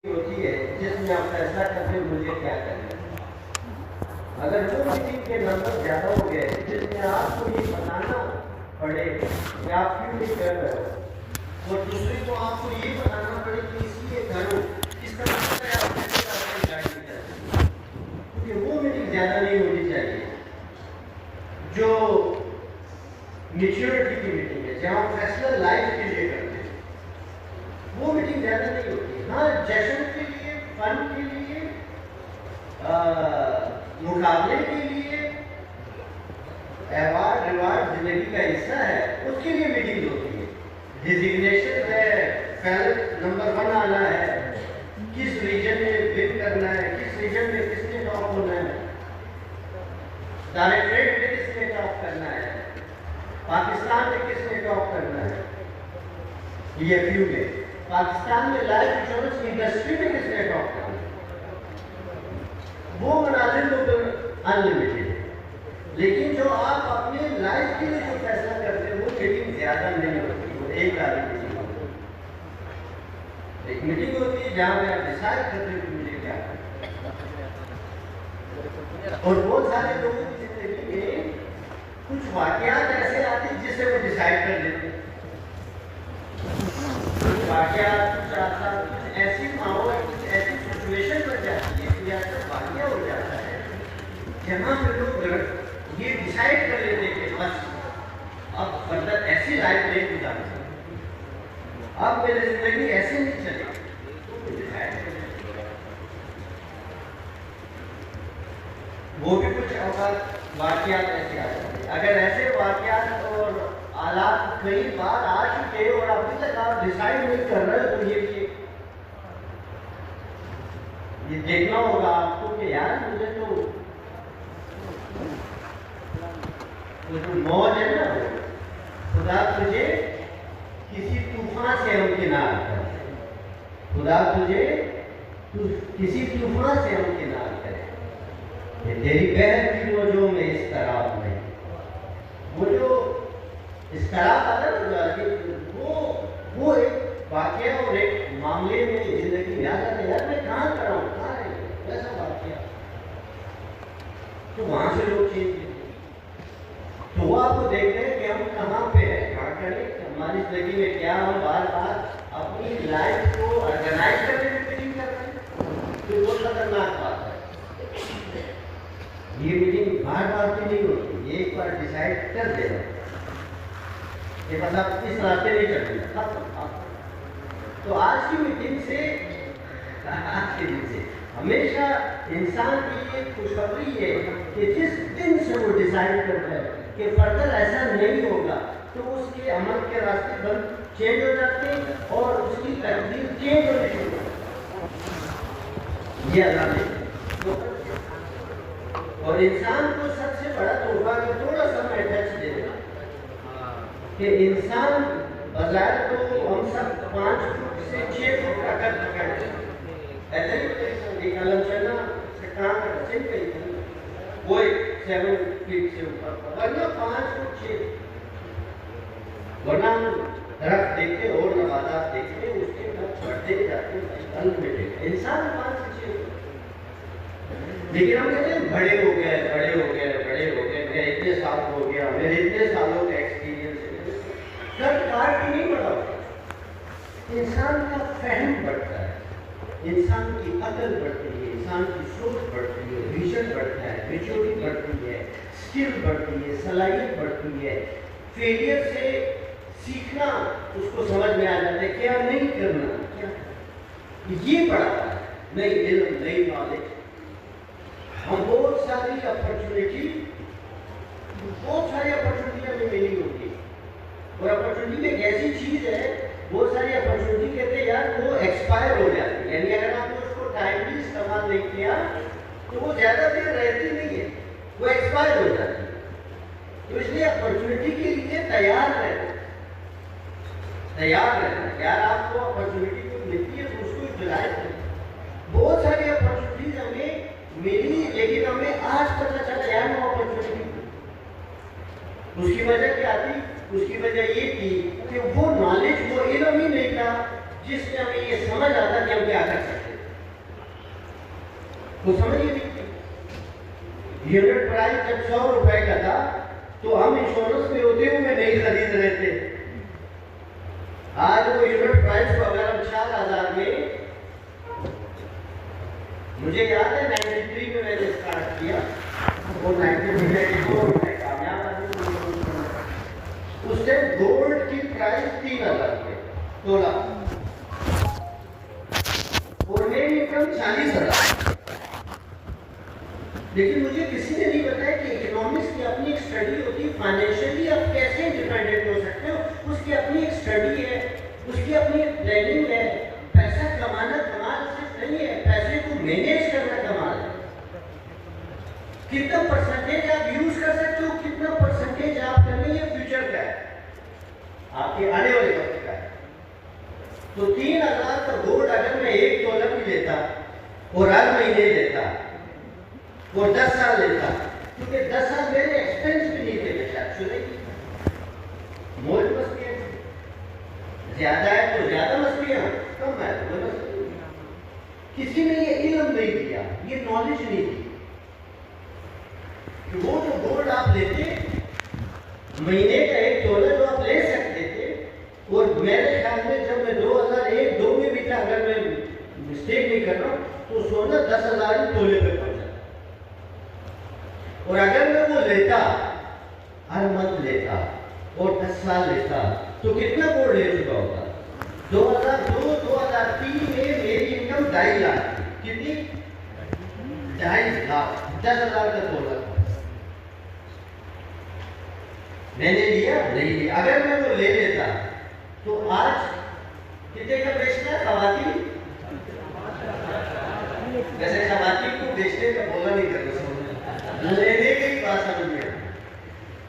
ہوتی ہے جس میں آپ فیصلہ کرتے مجھے کیا کرنا ہے۔ اگر وہ میٹنگ کے نمبر زیادہ ہو گئے جس میں آپ کو یہ بتانا پڑے کہ آپ کیوں نہیں کر رہے ہو، اور دوسرے کو آپ کو یہ بتانا پڑے کہ اس لیے کرو، اس طرح سے آپ گائڈ نہیں کرتے، کیونکہ وہ میٹنگ زیادہ نہیں ہونی چاہیے جو میچورٹی کی میٹنگ ہے، جہاں فیصلہ لائف کے لیے کرتے ہیں، وہ میٹنگ زیادہ نہیں ہوتی۔ ہاں، جشن کے لیے، فن کے لیے، مقابلے کے لیے، ایوارڈ ریوارڈ زندگی کا حصہ ہے، اس کے لیے میٹنگ ہوتی ہے۔ ڈیزگنیشن ہے، پہلے نمبر 1 آنا ہے، کس ریجن میں ون کرنا ہے، کس ریجن میں کس نے ٹاپ ہونا ہے، ڈائریکٹریٹ میں کس نے ٹاپ کرنا ہے، پاکستان میں کس نے ٹاپ کرنا ہے، یہ فیو میں پاکستان میں لائف انشورنس انڈسٹری میں کس نے ٹاپ کرنا ہے، وہ مناظر تو انلمیٹڈ ہے، لیکن جو آپ اپنے لائف کے لیے جو فیصلہ کرتے ہیں وہ میٹنگ زیادہ نہیں ہوتی، وہ ایک آدھی میٹنگ ہوتی ہے۔ ایک میٹنگ ہوتی ہے جہاں میں آپ ڈیسائڈ کرتے ہیں کہ مجھے کیا کرنا ہے، اور بہت سارے لوگوں کی زندگی میں کچھ واقعات ایسے آتے ہیں جس سے وہ ڈیسائڈ کر لیتے ہیں، کچھ واقعات، کچھ آسان، کچھ ایسی ماحول، کچھ ایسی سچویشن بن جاتی ہے کہ ایسا واقعہ ہو جاتا ہے جہاں پہ لوگ یہ ڈیسائڈ کر لیتے ہیں کہ بس اب فردر ایسی لائف نہیں گزار سکتے، اب میری زندگی ایسے نہیں چلے گی، وہ بھی کچھ اوقات واقعات ایسے آ جاتے ہیں۔ اگر ایسے واقعات اور حالات کئی بار آ چکے اور ابھی تک آپ ڈیسائڈ نہیں کر رہے تو یہ دیکھنا ہوگا آپ کو کہ یار مجھے تو وہ جو موج ہے نا، خدا تجھے کسی طوفان سے ہمکنار کرے، خدا تجھے کسی طوفان سے ہمکنار کرے، کہ تیری بہر کی موجوں میں اضطراب نہیں، وہ جو اضطراب آتا ہے وہ ایک واقعہ اور ایک معاملے میں زندگی میں آتا ہے، یار میں کہاں کھڑا ہوں، کہاں ہے ایسا واقعہ، تو وہاں سے لوگ چینج کرتے ہیں، تو وہ آپ کو دیکھتے ہیں کہ ہم کہاں پہ ہیں، کہاں کریں ہماری زندگی میں کیا ہم بار بار اپنی لائف کو آرگنائز کرنے میں میٹنگ کر رہے ہیں، تو وہ خطرناک بات ہے۔ یہ میٹنگ بار بار کی نہیں ہوتی، ایک بار ڈیسائڈ کر دینا کہ بس آپ اس راستے نہیں چلیں، تو آج کی میٹنگ سے ہمیشہ انسان کی یہ خوشخبری ہے کہ جس دن سے وہ ڈیسائڈ کرتا ہے کہ فردر ایسا نہیں ہوگا تو اس کے عمل کے راستے بند چینج ہو جاتے ہیں اور اس کی تقدیر چینج ہونے شروع ہوتی ہے۔ یہ اللہ نے، اور انسان کو سب سے بڑا تحفہ کہ تھوڑا سا میں ٹچ دے دوں کہ انسان بظاہر تو ہم سب 5 فٹ سے 6 فٹ کا قد پکڑتے ہیں، ایسے ہی ایک علم چلنا سے کام کرنا چاہیے کہیں، وہ ایک 7 فٹ سے اوپر، ورنہ 5 فٹ 6 فٹ، ورنہ ہم درخت دیکھتے اور نباتات دیکھتے اس کے بعد بڑھتے جاتے ہیں، انسان 5 سے 6 فٹ، لیکن ہم کہتے ہیں بڑے ہو گئے بڑے ہو گئے بڑے ہو گئے، میرے اتنے سال ہو گیا، میرے اتنے سالوں کا ایکسپیرینس ہے، کٹ کاٹ کے نہیں بڑھا ہوتا، انسان کا فہم بڑھتا ہے، انسان کی عقل بڑھتی ہے، انسان کی سوچ بڑھتی ہے، ویژن بڑھتا ہے، میچورٹی بڑھتی ہے، اسکل بڑھتی ہے، صلاحیت بڑھتی ہے، فیلئر سے سیکھنا اس کو سمجھ میں آ جاتا ہے کیا نہیں کرنا، کیا یہ بڑھتا ہے، نئی علم نئی نالج، ہم بہت ساری اپرچونیٹیاں ہمیں ملی ہوتی ہے، اور اپرچونیٹی ایک ایسی چیز ہے، بہت ساری اپرچونیٹی کہتے ہیں یار وہ ایکسپائر ہو جاتی ہے، یعنی اگر آپ نے اس کو ٹائملی استعمال نہیں کیا تو وہ زیادہ دیر رہتی نہیں ہے، وہ ایکسپائر ہو جاتی ہے، تو اس لیے اپرچونیٹی کے لیے تیار رہنا، یار آپ کو اپرچونیٹی کو ملتی ہے تو اس کو یوٹیلائز کریں۔ بہت ساری اپرچونیٹیز ہمیں ملی لیکن ہمیں آج پتہ چلا یار وہ اپرچونیٹی، اس کی وجہ کیا تھی؟ اس کی وجہ یہ تھی کہ وہ نالج، وہ علم ہی نہیں تھا جس میں ہمیں یہ سمجھ آتا کہ ہم کیا کر سکتے ہیں۔ وہ سمجھ ہی نہیں. یونٹ پرائز جب 100 روپے کا تھا تو ہم انشورنس میں ہوتے ہوئے نہیں خرید رہے تھے. آج وہ یونٹ پرائز کو اگر ہم 4,000 میں، مجھے یاد ہے 93 میں میں نے اسٹارٹ کیا اور 92 میں کامیاب آدمی. اس سے گولڈ کی پرائز 3,000 روپے تولہ اور میری انکم 40,000. لیکن مجھے کسی نے نہیں بتایا کہ اکنامکس کی اپنی ایک اسٹڈی ہوتی ہے. فائنینشلی آپ کیسے انڈیپینڈنٹ ہو سکتے ہو، اس کی اپنی ایک اسٹڈی ہے، اس کی اپنی ایک پلاننگ ہے. پیسہ کمانا کمال صرف نہیں ہے، پیسے کو مینیج کرنا کمال ہے. کتنا پرسنٹیج آپ یوز کر سکتے ہو، کتنا پرسنٹیج آپ کرنے، یہ فیوچر کا ہے، آپ کے آنے والے وقت کا ہے. تو 3,000 کا گولڈ اگر میں 1 تولہ بھی لیتا اور ہر مہینے لیتا اور 10 سال لیتا، کیونکہ 10 سال میرے ایکسپینس بھی نہیں تھے شاید شدہ کی موج مستی ہے. زیادہ ہے تو زیادہ مستی ہے، کم ہے تو مستی. کسی نے یہ علم نہیں دیا، یہ نالج نہیں دی کہ وہ جو گولڈ آپ لیتے مہینے کا 1 تولہ جو آپ لے سکتے تھے، اور میرے خیال میں جب میں 2001-2 میں بھی تھا، اگر میں مسٹیک نہیں کر رہا ہوں، تو سونا 10,000 تولے پہ پہنچا. اور اگر میں وہ لیتا، ہر منتھ لیتا اور 10 سال لیتا، تو کتنا گولڈ لے چکا ہوتا؟ 2002-2003 میں میری انکم 2.5 لاکھ تھی. کتنی؟ 2.5 لاکھ. 10,000 کا تولہ میں نے لیا نہیں لیا. اگر میں وہ لے لیتا تو آج کتنے کا بیچنا ہے خواتین؟ ویسے خواتین کو بیچنے کا بولا نہیں کرنا سمجھ، لینے کی بات سمجھ میں.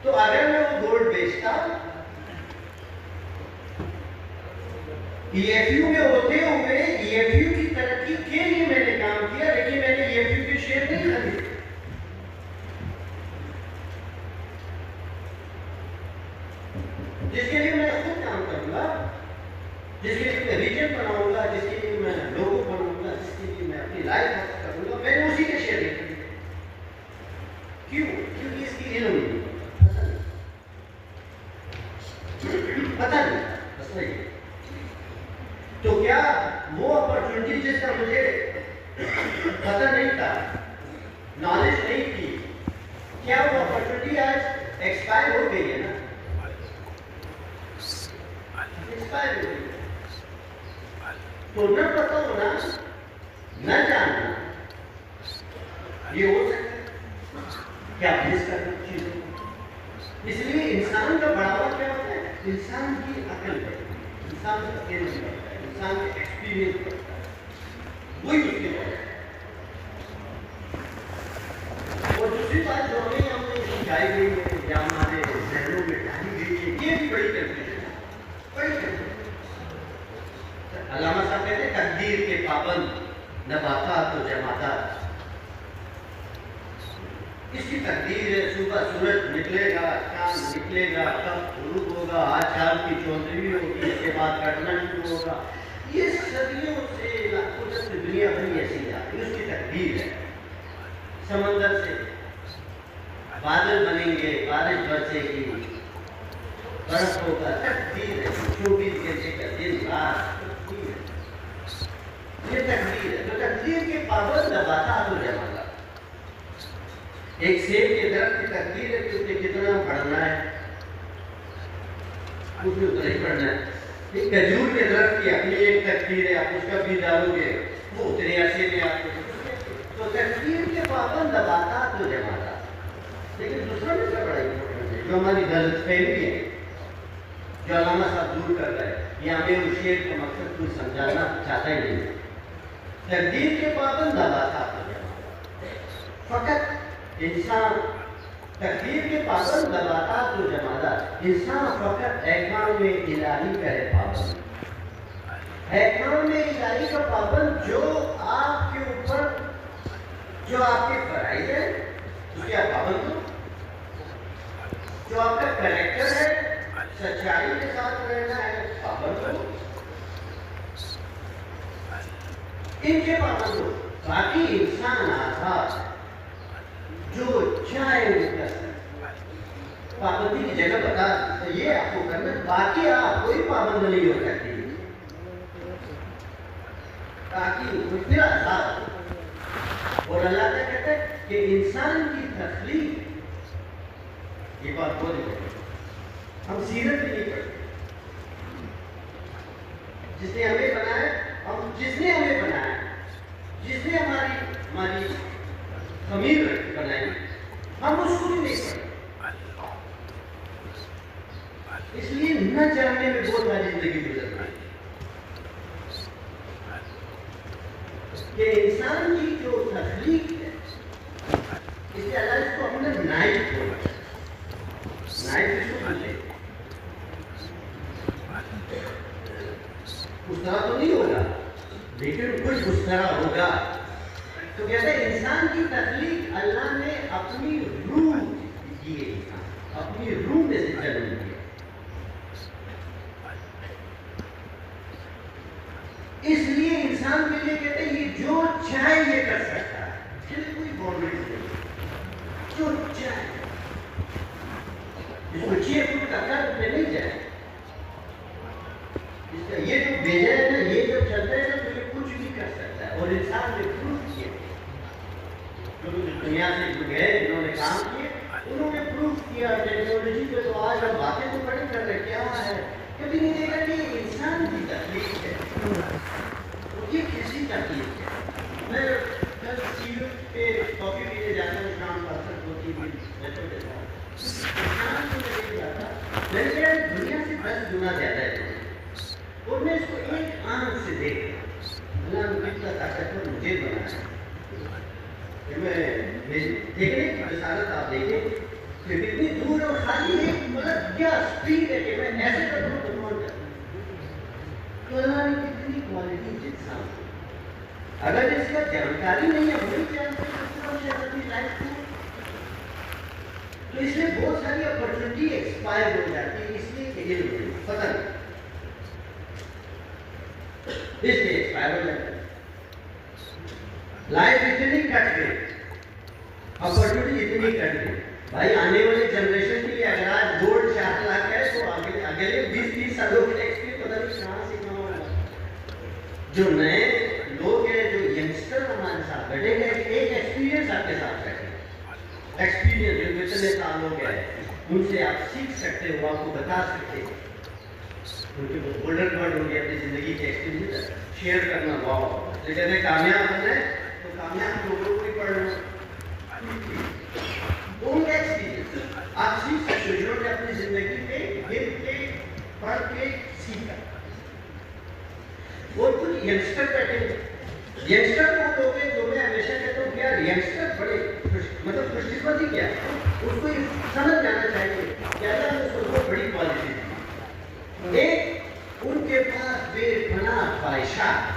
تو اگر میں وہ گولڈ بیچتا، ای ایف یو میں ہوتے ہوئے ای ایف یو کی ترقی کے لیے میں نے کام کیا، لیکن میں نے ای ایف یو کے شیئر نہیں خریدے. جس کے لیے میں خود کام کروں گا، جس کے لیے میں ریجن بناؤں گا، جس کے لیے میں لوگو بناؤں گا، جس کے لیے میں اپنی لائف حاصل کروں گا، میں نے اسی کے شیئر نہیں خریدے. کیوں؟ کیونکہ اس کی علم نہیں، پتہ نہیں بس نہیں. تو کیا وہ اپرچونٹی جس کا مجھے پتہ نہیں تھا، نالج نہیں تھی، کیا وہ اپرچونٹی آج ایکسپائر ہو گئی ہے نا؟ ایکسپائر ہو گئی. تو نہ پتہ ہونا، نہ جاننا، یہ ہو سکتا ہے کیا مس کرنا چیزوں. اس لیے انسان کا بڑھاوا کیا ہوتا ہے؟ انسان کی عقل ہے، انسان کا علم ہے، انسان کا ایکسپیرینس کرتا ہے، وہی اس کے بعد. اور دوسری بات جو ہم نے سکھائی گئی ہے یا ہمارے ذہنوں میں ڈالی گئی ہے، یہ بھی بڑی کنفیوژن ہے، بڑی کنفیوژن. علامہ صاحب کہتے ہیں تقدیر کے پابند نباتات و جمادات. اس کی تقدیر ہے، صبح سورج نکلے گا، چاند نکلے گا، کب غروب ہوگا، آج شام کی 14ویں ہوگی، اس کے بعد کٹنا شروع ہوگا. یہ صدیوں سے قدرت کی دنیا بھری ایسی جاتی ہے، اس کی تقدیر ہے. سمندر سے بادل بنیں گے، بارش برسے گی، برف ہوگا، تقدیر ہے. 24 گھنٹے کا دن رات، تقدیر ہے. یہ تقدیر ہے. تو تقدیر کے پابند نباتات و جمادات. ایک سیب کے درخت کی تقدیر ہے کہ اس نے کتنا بڑھنا ہے، اس نے اتنا ہی بڑھنا ہے. ایک کھجور کے درخت کی اپنی ایک تقدیر ہے، آپ اس کا بیج ڈالو گے وہ اتنے عرصے میں آپ کو. تو تقدیر کے پابند نباتات و جمادات. لیکن دوسرا بھی بڑا امپورٹنٹ ہے جو ہماری غلط فہمی ہے، جو علامہ صاحب دور کر رہے ہیں. یہ ہمیں اس شعر کا مقصد کوئی سمجھانا چاہتا ہی نہیں. تقدیر کے پابند نباتات و جمادات. فقط انسان تقدیر کے پابند نباتات و جمادات. انسان فقط احکام الہی کا ہے پابند. احکام الہی کا پابند جو آپ کے اوپر، جو آپ کے فرائض ہیں اس کے آپ پابند ہو. جو آپ کا کریکٹر ہے، سچائی کے ساتھ رہنا ہے، پابند ہو. ان کے پابند ہو. باقی انسان آزاد جو چاہے وہ کر سکتا ہے. پابندی کی جگہ بتا یہ آپ کو کرنا ہے، باقی آپ کوئی پابند نہیں ہو سکتی تاکہ وہ پھر آزاد ہو. اور اللہ کا کہتا ہے کہ انسان کی تخلیق یہ بات بولے ہم سیرت بھی نہیں پڑھتے. جس نے ہمیں بنایا جس نے ہمیں بنایا، جس نے ہماری خمیر بنائی، ہم اس کو بھی نہیں پڑھتے. اس لیے نہ جاننے میں بہت ساری زندگی گزر رہی ہے کہ انسان کی جو تخلیق ہے، اس لیے اللہ اس کو ہم نے نائٹ بولا. نائٹ اس کو بولتے اس طرح تو نہیں ہوگا لیکن کچھ اس طرح ہوگا. تو کہتے ہیں انسان کی تخلیق اللہ نے اپنی روح کی ہے، اپنی روح میں سے جنم دیا. اس لیے انسان کے لیے کہتے ہیں یہ جو چاہے یہ کر سکتا ہے، پھر کوئی باؤنڈری نہیں. جو چاہے جس کو چیئر فٹ کا کر پہ نہیں جائے، اس کا یہ جو بھیجا ہے نا، یہ جو چلتا ہے نا، تو یہ کچھ بھی کر سکتا ہے. اور انسان نے پروف کیا، جو دنیا سے گئے جنہوں نے کام کیے انہوں نے پروف کیا. ٹیکنالوجی پہ تو آج ہم باتیں تو بڑی کر رہے کیا ہے، کبھی نہیں دیکھا کہ یہ انسان کی تخلیق ہے، یہ کسی تخلیق ہے. میں جب سیرت پہ کافی پینے جاتا ہوں شام کا اثر ہوتی ہے بیٹھے دیتا ہوں، انسان کو میں دیکھ جاتا میں نے کہا دنیا سے 10 گنا زیادہ ہے اور میں اس کو ایک آنکھ سے دیکھ رہا ہوں. اللہ نے کتنا طاقتور مجھے بنایا کہ میں دیکھنے کی رسالت آپ دیکھیں کہ کتنی دور اور خالی ہے، مطلب کیا اسپیڈ ہے کہ میں ایسے کروں تو کون کروں. تو اللہ نے کتنی کوالٹی انسان، اگر اس کا جانکاری نہیں ہے وہی جانتے اپنی لائف کو، تو اس میں بہت ساری اپرچونٹی ایکسپائر ہو جاتی ہے. اس لیے کہ علم پتہ نہیں اس لیے ایکسپائر ہو جاتا ہے. لائف اتنی کٹ گئی، اپرچونٹی اتنی کٹ گئی. بھائی آنے والے جنریشن کے لیے اگر آج گولڈ 4 لاکھ ہے تو اگلے 20-30 سالوں کے ایکسپیرینس پتہ نہیں کہاں سے کہاں ہوگا. جو نئے لوگ ہیں، جو ینگسٹر ہمارے ساتھ بیٹھے گئے، ایک ایکسپیرینس آپ کے ساتھ بیٹھے، ایکسپیرینس جو اتنے سال ہو گئے ان سے آپ سیکھ سکتے ہو، آپ کو بتا سکتے ہو. کیونکہ وہ گولڈن ورڈ ہو گیا اپنی زندگی کے ایکسپیرینس شیئر کرنا. واو، لیکن اگر کامیاب ہونا ہے تو کامیاب لوگوں کو بھی پڑھنا، ان کا ایکسپیرینس آپ سیکھ سکتے ہو جنہوں نے اپنی زندگی میں گر کے پڑھ کے سیکھا. اور کچھ ینگسٹر بیٹھے ہیں، ینگسٹر کو لوگ ہیں جو میں ہمیشہ کہتا ہوں کہ یار ینگسٹر بڑے مطلب خوش قسمتی کیا اس کو یہ سمجھ جانا چاہیے کہ اللہ نے اس کو بہت بڑی کوالٹی دی. ایک ان کے پاس بے پناہ خواہشات،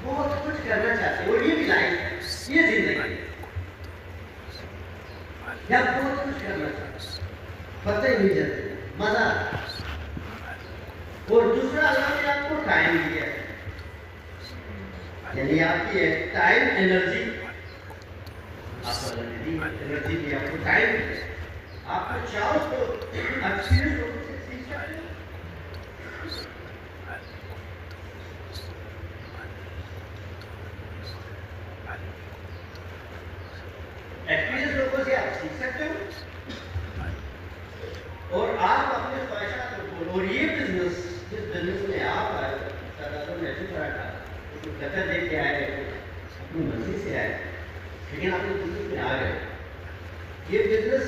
بہت کچھ کرنا چاہتے ہیں اور یہ بھی لائف ہے، یہ زندگی یا بہت کچھ کرنا چاہتے پتہ ہی نہیں چلتے، مزہ. اور دوسرا اللہ نے آپ کو ٹائم دیا ہے، یعنی آپ کی ٹائم انرجی، آپ کو انرجی دی، آپ کو ٹائم دیا. آپ کو چاہو تو ایکسپیرینس لوگوں سے سیکھ سکتے ہو. ایکسپیرینس لوگوں سے آپ سیکھ سکتے ہو اور آپ اپنے خواہشات کو. اور یہ بزنس جس بزنس میں آپ آئے نے اچھی طرح کہا کتر دیکھ کے آئے اپنی مرضی سے آئے، لیکن آپ نے بزنس میں آ گئے. یہ بزنس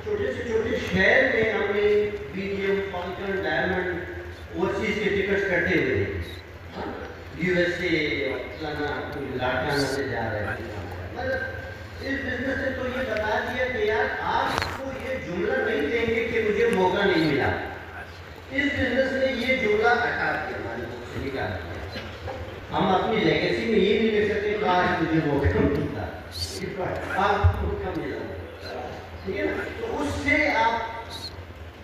چھوٹے سے چھوٹے شہر میں ہم نے BDM، فالکن، ڈائمنڈ اوورسیز کے ٹکٹس کرتے ہوئے USA لاٹھانہ سے جا رہے ہیں. مطلب اس بزنس نے تو یہ بتا دیا کہ یار آپ کو یہ جملہ نہیں دیں گے کہ مجھے موقع نہیں ملا. اس بزنس نے یہ جملہ ہٹا دیا، ہماری سے نکال دیا. ہم اپنی لیگیسی میں یہ نہیں لکھ سکتے کاش مجھے موقع ملتا، آپ کو کم ملا. ٹھیک ہے نا؟ تو اس سے آپ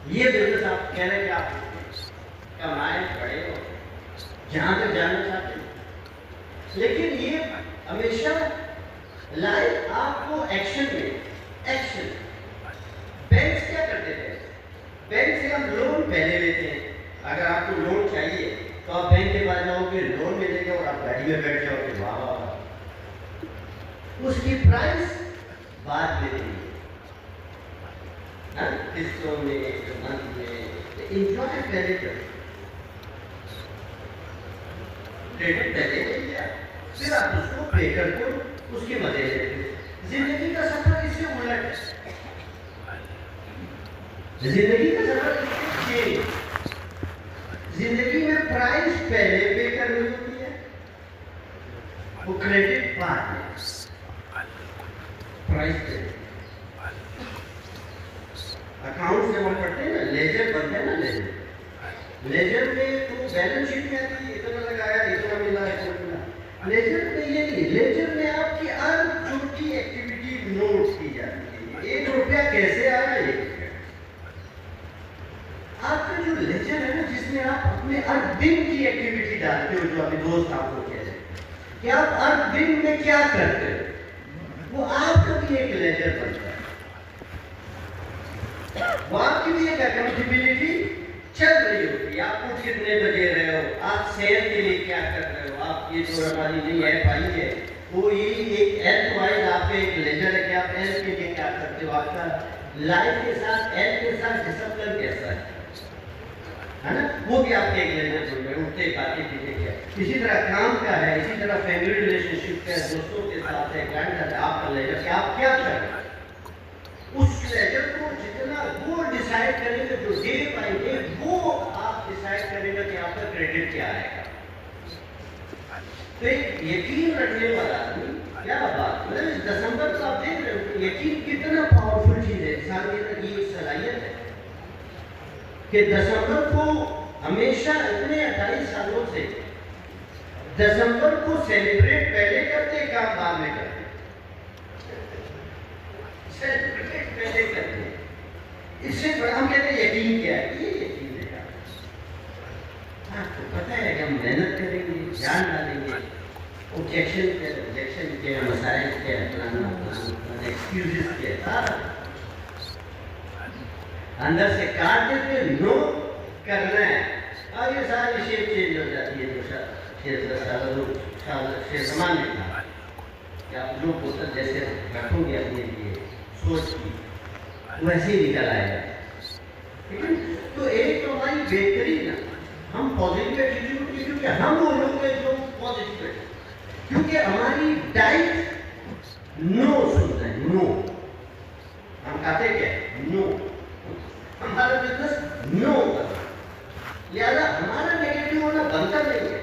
یہ بزنس آپ کہہ رہے ہیں کہ آپ کمائیں، پڑھے ہو، جہاں تک جانا چاہتے ہیں. لیکن یہ ہمیشہ لائف آپ کو ایکشن میں ایکشن بینک کیا کرتے تھے؟ بینک سے ہم لون پہلے لیتے ہیں. اگر آپ کو لون چاہیے تو آپ بینک کے پاس جاؤ گے, لون ملے گا اور آپ گاڑی میں بیٹھ جاؤ گے. واہ واہ, اس کی پرائز بعد میں دیں گے, قسطوں میں منتھ میں. انجوائے پہلے کریں, کریڈٹ پہلے لے لیا, پھر آپ اس کو پے کر کو اس کے مزے لیتے. زندگی کا سفر اس سے الٹ ہے. زندگی کا سفر اس سے زندگی میں پرائز پہلے پے کرنی ہوتی ہے, وہ کریڈٹ بعد میں. پرائز پہلے اکاؤنٹ سے ہم پڑھتے ہیں نا, لیجر بنتے ہیں نا. لیجر میں تو بیلنس شیٹ میں آتی ہے, اتنا لگایا, اتنا ملا, اتنا ملا. لیجر میں یہ نہیں, لیجر میں آپ کی ہر چھوٹی ایکٹیویٹی نوٹ کی جاتی ہے. 1 روپیہ کیسے آیا, یہ آپ کا جو لیجر ہے نا, جس میں آپ اپنے ہر دن کی ایکٹیویٹی ڈالتے ہو, جو ابھی دوست آپ کو کہہ رہے ہیں کہ آپ ہر دن میں کیا کرتے ہو, وہ آپ کا بھی ایک لیجر بنتا ہے. وہ آپ کی بھی ایک اکاؤنٹیبلٹی چل رہی ہوتی ہے. آپ کو کتنے بجے رہے ہو, آپ صحت کے لیے کیا کر رہے ہو, آپ یہ جو ہماری نئی ایپ آئی ہے وہ یہ ایک ہیلتھ وائز آپ کا ایک لیجر ہے کہ آپ ہیلتھ کے لیے کیا کرتے ہو. آپ کا لائف کے ساتھ ہیلتھ کے ساتھ ڈسپلن کیسا ہے نا, وہ بھی آپ کے ایک لیجر بن رہے. اٹھتے کھاتے پیتے کیا. اسی طرح کام کا ہے, اسی طرح فیملی ریلیشن شپ کا ہے, دوستوں کے ساتھ ہے, کلائنٹ ہے. آپ کا لیجر کہ آپ کیا کر رہے ہیں, اس لیجر کو جتنا وہ ڈیسائیڈ کریں گے, جو دے پائیں گے وہ آپ ڈیسائیڈ کریں گے کہ آپ کا کریڈٹ کیا آئے گا. تو ایک یقین رکھنے والا آدمی, کیا بات, مطلب دسمبر کو آپ دیکھ رہے ہو یقین کتنا پاورفل چیز ہے. انسان کی یہ صلاحیت ہے کہ دسمبر کو ہمیشہ اتنے 28 سالوں سے دسمبر کو سیلیبریٹ پہلے کرتے, کام بعد میں کرتے. سیلیبریٹ پہلے کرتے ہیں. اس سے ہم کہتے ہیں یقین کیا ہے, یہ یقین ہے. آپ کو پتہ ہے کہ ہم محنت کریں گے, جان ڈالیں گے, objection کے مسائل کے ایکسکیوزز کے اندر سے کاٹ دیتے, نو کرنا ہے. اور یہ ساری شیپ چینج ہو جاتی ہے. شیخ زمان نے کہا کہ آپ جو بوتل جیسے رکھو گے اپنے لیے سوچ کی, ویسے ہی نکل آئے گا. تو ایک تو ہماری بہترین, ہم پازیٹیو ایٹیٹیوڈ کی, کیونکہ ہم وہ لوگ ہیں جو پازیٹیو ہے, کیونکہ ہماری ڈائٹ نو سنتا ہے. نو ہم کہتے کیا, نو. ہمارا بزنس نو ہوتا, لہذا ہمارا نیگیٹو ہونا بنتا نہیں ہے,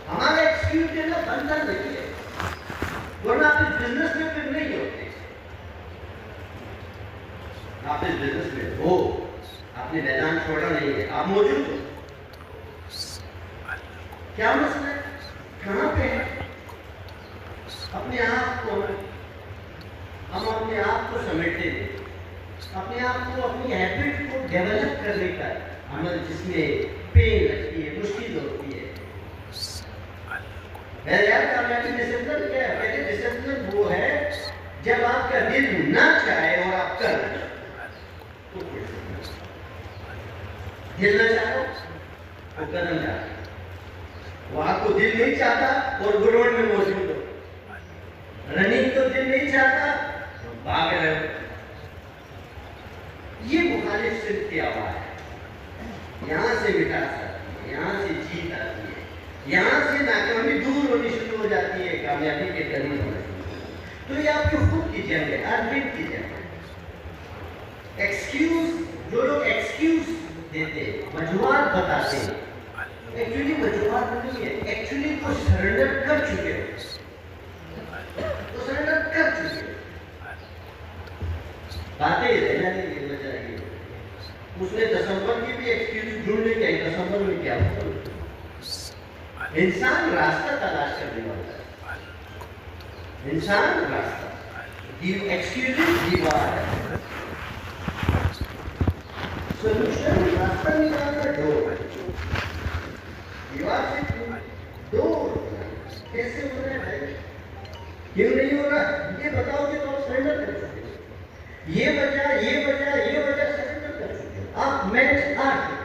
ہمارا ایکسکیوز دینا بنتا نہیں ہے, ورنہ آپ اس بزنس میں پھر نہیں ہوتے. آپ اس بزنس میں ہو, آپ نے میدان چھوڑا نہیں ہے, آپ موجود ہو. کیا مسئلہ ہے, کہاں پہ ہے. اپنے آپ کو ہم اپنے آپ کو سمیٹتے ہیں, اپنے آپ کو اپنی ہیبٹ کو ڈیولپ کرنے کا عمل, جس میں پین لگتی ہے, مشکل ہوتی ہے. میرے یاد کامیابی ڈسپلن کیا ہے, پہلے ڈسپلن وہ ہے جب آپ کا دل نہ چاہے اور آپ کر رہے. دل نہ چاہو وہ قدم جاتا, وہ آپ کو دل نہیں چاہتا اور گراؤنڈ میں موجود ہو. رننگ تو دل نہیں چاہتا, بھاگ رہے ہو. یہ مخالف صرف کی آواز ہے. یہاں سے مٹاس آتی ہے, یہاں سے جیت آتی ہے, یہاں سے ناکامی دور ہونی شروع ہو جاتی ہے, کامیابی کے قریب ہونا شروع. تو یہ آپ کی خود کی جنگ ہے, اربٹ کی جنگ ہے. ایکسکیوز, جو لوگ ایکسکیوز دیتے, وجوہات بتاتے ہیں, ایکچولی وجوہات نہیں ہے, ایکچولی وہ سرنڈر کر چکے ہو, وہ سرنڈر کر چکے ہو. باتیں رہنا نہیں, یہ وجہ ہے. اس نے دسمبر کی بھی ایکسکیوز ڈھونڈنے کے, دسمبر میں کیا ہوا. انسان راستہ تلاش کرنے والا ہے, انسان راستہ, ایکسکیوز دیوار ہے, سولوشن راستہ نکالنا ڈور ہے. دیوار سے ڈور کیسے ہو رہا ہے بھائی؟ کیوں نہیں ہو رہا؟ یہ بتاؤ کہ تو آپ سرنڈر کر چکے ہو، یہ وجہ سرنڈر کر چکے ہو، آپ میچ ہار چکے ہو۔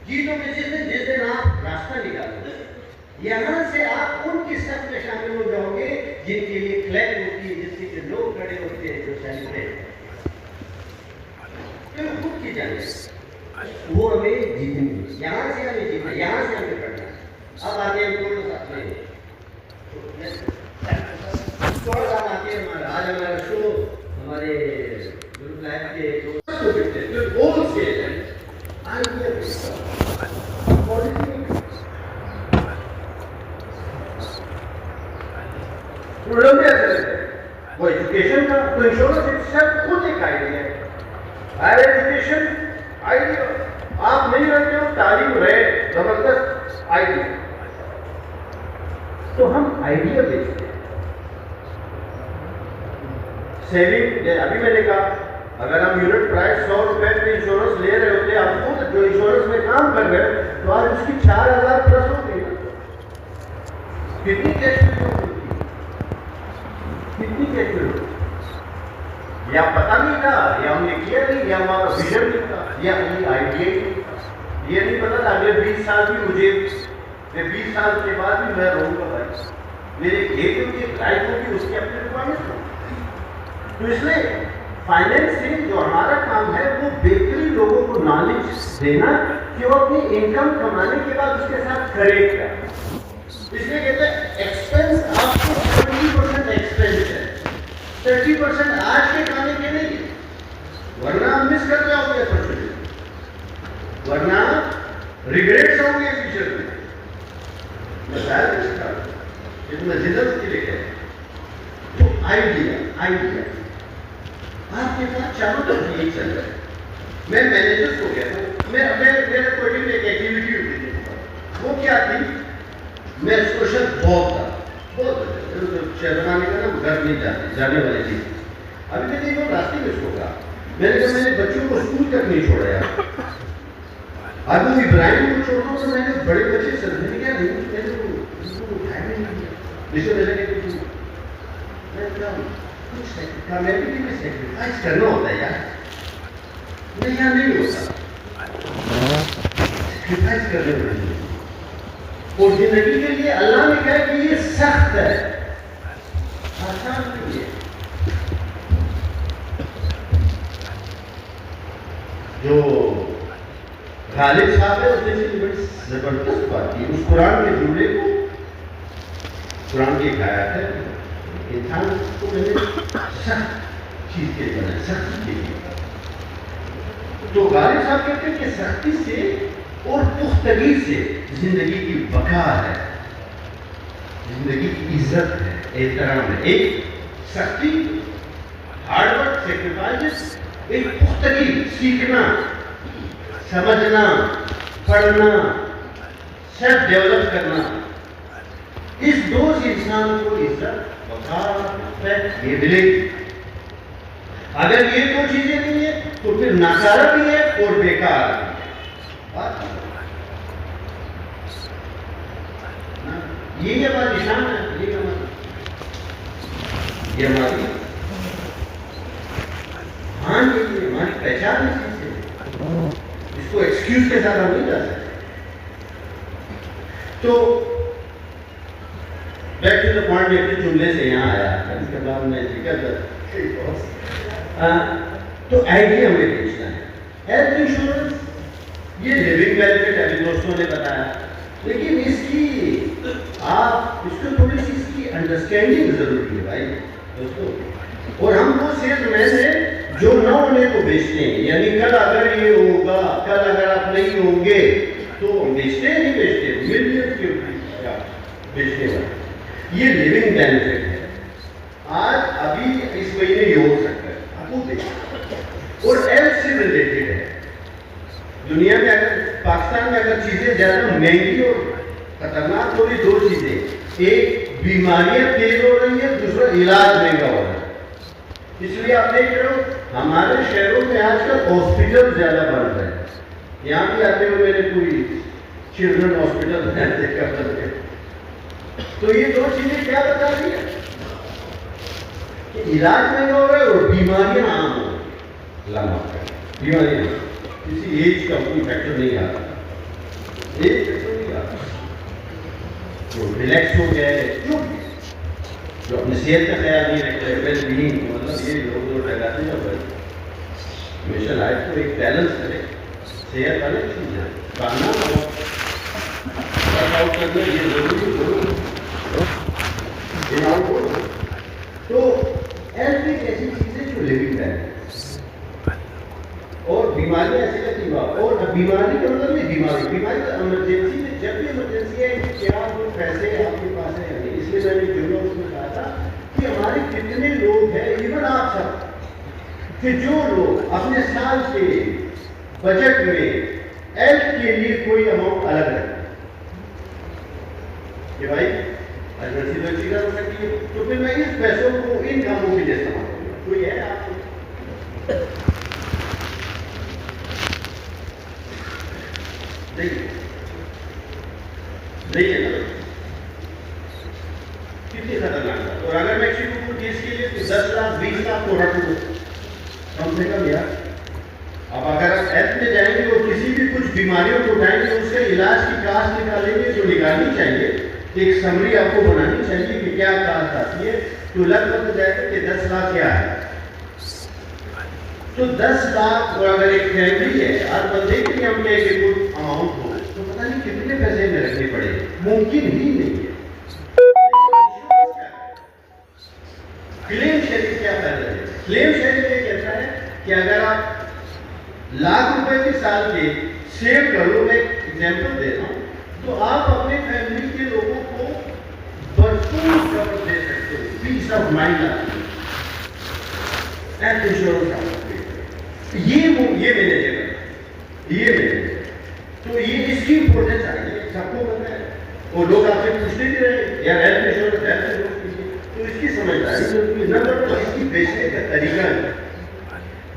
چیزوں میں جس دن آپ راستہ نکالو، یہاں سے آپ ان کی صف میں شامل ہو جاؤ گے جن کے لیے کلیپ ہوتی ہے، جس کے لوگ کھڑے ہوتے ہیں جو سیلیبریٹ خود کی جانے وہ ہمیں جیتیں گے، یہاں سے ہمیں جیتنا، یہاں سے ہمیں پڑھنا۔ اب آگے ہم کو ساتھ میں تھوڑا سا آتے ہیں ہمارا آج ہمارا شو ہمارے گروپ لائف کے جو گول سے وہ ایجوکیشن کا تو انشورنس صرف خود ایک آئیڈیا ہے، ہائر ایجوکیشن آئیڈیا آپ نہیں رکھتے ہو، تعلیم رہے زبردست آئیڈیا، تو ہم آئیڈیا بیچتے ہیں۔ سیونگ ابھی میں نے کہا اگر ہم یونٹ پرائس 100 روپے پہ انشورنس لے رہے ہوتے، آپ خود جو انشورنس میں کام کر رہے تو آج اس کی 4000 پلس ہو گئی، کتنی کیش یا پتہ نہیں تھا، یا ہم نے کیا نہیں، یا ہمارا ویژن نہیں تھا، یا ہماری آئیڈیا یہ نہیں پتا تھا اگلے 20 سال بھی مجھے 20 سال کے بعد بھی میں رہوں گا بھائی، میرے ایک لائف ہوگی، اس کی اپنے ریکوائرمنٹ ہوگی۔ تو اس لیے فائنینسنگ جو ہمارا کام ہے وہ بیسکلی لوگوں کو نالج دینا کہ وہ اپنی انکم کمانے کے بعد اس کے ساتھ کرے کیا۔ اس لیے کہتے ہیں ایکسپینس آپ کو 70% ایکسپینس ہے، 30% آج کے کھانے کے نہیں، ورنہ آپ مس کر جاؤ گے اپرچونیٹی، ورنہ ریگریٹس ہوں گے فیوچر میں۔ میں شاید اس کا اتنا ریزلٹ کے لیے کہتے ہیں تو آئیڈیا آپ کے پاس چاروں طرف یہی چل رہا ہے۔ میں مینیجرس کو کہتا ہوں، میرے کوئی بھی ایک ایکٹیویٹی ہوتی تھی، وہ کیا تھی، میں سوشل بہت شہروانے کا نا گھر نہیں جانے والے تھی۔ ابھی میں نے راستے میں اس کو کہا، میں نے کہا میں نے بچوں کو اسکول تک نہیں چھوڑا یار، اب وہ ابراہیم کو چھوڑ دو تو میں نے بڑے بچے سر میں نے کیا نہیں، میں نے اس کو اٹھایا نہیں، جسے میں نے کامیابی میں سیکریفائز کرنا ہوتا ہے یار، نہیں یار نہیں ہوتا، سیکریفائز کرنے پڑیں گے، اور زندگی کے لیے اللہ نے کہا کہ یہ سخت ہے، آسان نہیں ہے۔ جو غالب صاحب ہے اس نے سے بڑی زبردست بات کی، اس قرآن کے جملے کو، قرآن کی ایک آیت ہے، انسان کو میں نے سخت چیز کے بنا سختی کے لیے، تو غالب صاحب کہتے ہیں کہ سختی سے اور پختگی سے زندگی کی بقا ہے، زندگی کی عزت ہے، احترام ہے۔ ایک سختی ہارڈ ورک سیکریفائس، ایک پختگی سیکھنا سمجھنا پڑھنا سیلف ڈیولپ کرنا، اس دو سے انسان کو عزت وقار یہ ملے گی۔ اگر یہ دو چیزیں نہیں ہیں تو پھر ناکارہ بھی ہے اور بیکار بھی ہے۔ یہ ہمارا نشان ہے، یہ ہماری ہاں یہ ہماری پہچان ہے، اس کو ایکسکیوز کے ساتھ ہم نہیں جا سکتے۔ تو بیک ٹو دا پوائنٹ، ایک جملے سے یہاں آیا، اس کے بعد میں ذکر کرتا تو آئیڈیا ہمیں بیچنا ہے۔ ہیلتھ انشورنس یہ لیونگ بینیفٹ ابھی دوستوں نے بتایا، لیکن اس کی آپ اس کو تھوڑی سی اس کی انڈرسٹینڈنگ ضروری ہے بھائی دوستوں، اور ہم وہ سیلز مین ہیں جو نہ ہونے کو بیچتے ہیں، یعنی کل اگر یہ ہوگا، کل اگر آپ نہیں ہوں گے تو بیچتے نہیں بیچتے، ملینز کے بیچنے والے، یہ لیونگ بینیفٹ ہے۔ آج ابھی اس مہینے یہ ہو سکتا ہے آپ وہ دیکھیں، اور ہیلتھ سے ریلیٹڈ ہے۔ دنیا میں اگر پاکستان میں اگر چیزیں زیادہ مہنگی اور خطرناک ہو رہی، دو چیزیں، ایک بیماریاں تیز ہو رہی ہیں، دوسرا علاج مہنگا ہو رہا ہے۔ اس لیے آپ دیکھ رہے ہو ہمارے شہروں میں آج کل ہاسپٹل زیادہ بن رہے ہیں۔ یہاں بھی آتے ہوئے میں نے کوئی چلڈرن ہاسپٹل ہے. تو یہ دو چیزیں کیا بتا رہی ہے کہ علاج مہنگا ہو رہا ہے اور بیماریاں عام ہو رہی. لمبا بیماریاں کسی ایج کا کوئی فیکٹر نہیں آتا. ایج فیکٹر نہیں آتا. تو ریلیکس ہو گیا ہے جو اپنی صحت کا خیال نہیں رکھتے ویل بینگ مطلب یہ لوگ جو لگاتے ہیں ہمیشہ لائف کو ایک بیلنس کرے. صحت والے چیز ہے کھانا ورک آؤٹ کرنا یہ ضروری تو ہیلتھ ایک ایسی چیز ہے جو لیونگ ہے اور بیماریاں ایسے کرتی بات. اور بیماری کا مطلب نہیں بیماری کا ایمرجنسی میں جب بھی ایمرجنسی ہے کیا وہ پیسے آپ کے پاس ہیں. اس لیے میں نے جملہ اس میں کہا تھا کہ ہمارے کتنے لوگ ہیں ایون آپ سب کہ جو لوگ اپنے سال کے بجٹ میں ہیلتھ کے لیے کوئی اماؤنٹ الگ رکھتے کہ بھائی ایمرجنسی تو اچھی ہو سکتی ہے تو پھر میں اس پیسوں کو ان کاموں کے لیے استعمال کروں گا. کوئی ہے آپ کو نہیں ہے نا کتنی خطرناک ہے. اور اگر میں کسی کو کیس کے لیے 10 لاکھ 20 لاکھ کو رکھ دوں کم سے کم یار. اب اگر آپ ہیلتھ میں جائیں گے اور کسی بھی کچھ بیماریوں کو اٹھائیں گے اس کے علاج کی کاسٹ نکالیں گے جو نکالنی چاہیے ایک سمری آپ کو بنانی چاہیے کہ کیا کاسٹ آتی ہے تو لگ بھگ جائے گا کہ 10 لاکھ کیا ہے. تو 10 لاکھ اور اگر ایک فیملی ہے ہر بندے کے لیے ہم کہیں کہ کوئی اماؤنٹ ہو تو پتہ نہیں کتنے پیسے میں رکھنے پڑے. ممکن ہی نہیں ہے. کلیم شیئرنگ کیا فائدہ ہے؟ کلیم شیئرنگ یہ کہتا ہے کہ اگر آپ لاکھ روپے کے سال کے سیو کر لو. میں ایگزامپل دے رہا ہوں تو آپ اپنے فیملی کے لوگوں کو بھرپور کور دے سکتے ہو. پیس آف مائنڈ آتی ہے ہیلتھ انشورنس یہ مینیجر یہ تو یہ اس کی امپورٹینس آئی ہے سب کو پتہ ہے. اور لوگ آپ سے پوچھتے بھی رہے یا ہیلتھ انشورنس تو اس کی سمجھداری نمبر تو اس کی بیچنے کا طریقہ ہے.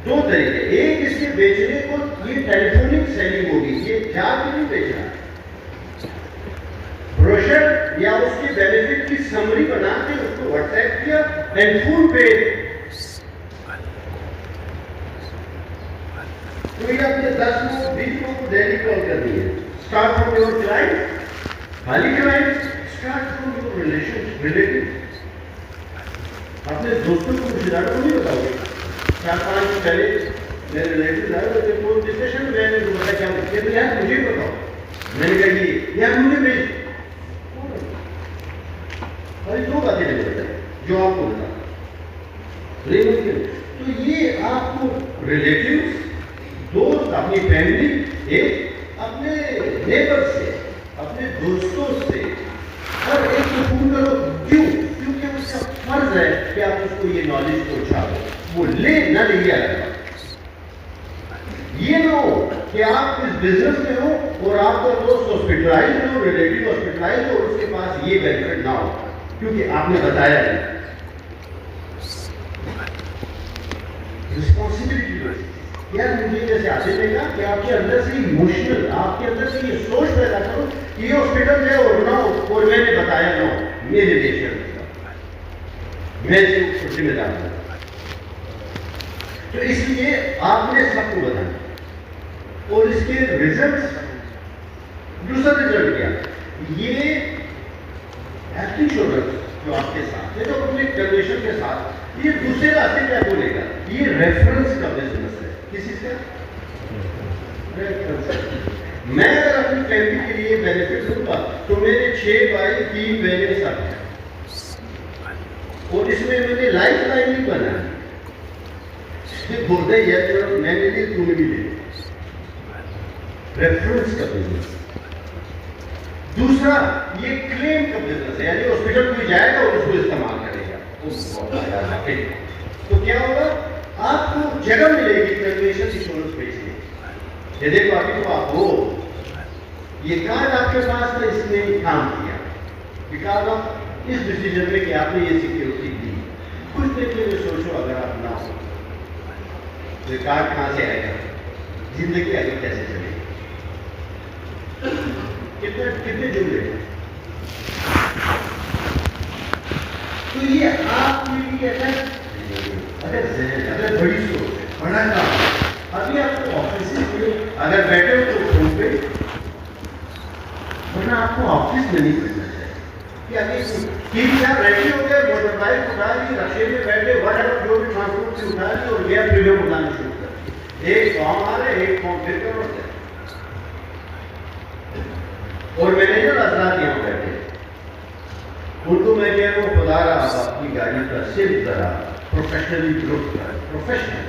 دو طریقے. ایک اس کے بیچنے کو یہ ٹیلیفونک سیلنگ ہوگی. یہ جا کے نہیں بیچنا بروشر یا اس کے بینیفٹ کی سمری بنا کے اس کو واٹس ایپ کیا اینڈ فون پے. تو یہ اپنے 10 لوگ 20 لوگ کو ڈیلی کال کرنی ہے. اسٹارٹ فرام یور کلائنٹ خالی client start from your relative. اپنے دوستوں کو رشتے داروں کو نہیں بتاؤ گے. 4-5 پہلے میرے ریلیٹیو آئے تو کوئی ڈسکشن میں نے بتایا کیا مجھے یار مجھے بتاؤ. میں نے کہا کہ یار مجھے بھیج خالی 2 باتیں نہیں بتائی جو آپ کو بتا. تو یہ آپ کو ریلیٹیو دوست اپنی فیملی ایک اپنے نیبر سے اپنے دوستوں سے ہر ایک کو فون کرو. کیوں؟ کیونکہ اس کا فرض ہے کہ آپ اس کو یہ نالج پہنچاؤ. وہ لے نہ لیا یہ نہ ہو کہ آپ اس بزنس میں ہو اور آپ کا دوست ہاسپٹلائز ہو ریلیٹیو ہاسپٹلائز ہو اور اس کے پاس یہ بینیفٹ نہ ہو کیونکہ آپ نے بتایا نہیں. رسپانسبلٹی یار مجھے جیسے آتے نے کہا کہ آپ کے اندر سے ایموشنل آپ کے اندر سے یہ سوچ پیدا کرو کہ یہ ہاسپٹل ہے اور نہ ہو اور میں نے بتایا نہ ہو میرے دیش میں سے ذمہ دار ہوں. تو اس لیے آپ نے سب کو بتایا اور اس کے ریزلٹس. دوسرا رزلٹ کیا یہ ہیلتھ انشورنس جو آپ کے ساتھ ہے جو اپنے کنڈیشن کے ساتھ یہ دوسرے راستے کیا بولے گا. یہ ریفرنس کا بزنس ہے. کسی سے میں اگر اپنی فیملی کے لیے بینیفٹ دوں گا تو میرے 6 بھائی 3 بہنیں سب ہیں اور اس میں میں نے لائف لائن نہیں بنا بولتا ہی ہے میں نے لی تم نے بھی لے. ریفرنس کا بزنس. دوسرا یہ کلیم کا بزنس ہے یعنی ہاسپٹل کوئی جائے گا اور اس کو استعمال کرے گا. تو کیا ہوگا آپ کو جگہ ملے گی کنوینشن انشورنس بیچنے. یہ دیکھو ابھی تو آپ ہو یہ کارڈ آپ کے پاس تھا اس نے کام کیا بیکاز آف اس ڈیسیجن میں کہ آپ نے یہ سیکیورٹی دی. کچھ دیکھنے میں سوچو اگر آپ نہ ہو تو یہ کارڈ کہاں سے آئے گا. زندگی آگے کیسے چلے گی. کتنے جملے ہیں؟ تو یہ آپ کے لیے اگر بڑی سوچ ہے، بڑا کام، ابھی آپ کو آفس میں اگر بیٹھے ہو تو فون پہ، ورنہ آپ کو آفس میں نہیں بیٹھنا چاہیے. کہ آپ ریڈی ہو گئے، موٹر بائک اٹھا لی، رکشے میں بیٹھے، وٹ جو بھی ٹرانسپورٹ سے اٹھا لی اور گیا ویڈیو بنانا شروع کر. ایک فارم آ رہا ہے، ایک فارم پھر کرو گے. اور مینیجر حضرات یہاں بیٹھے، ان کو میں کہہ رہا ہوں خدا رہا آپ اپنی گاڑی کا صرف ذرا پروفیشنلی گروپ کریں. پروفیشنل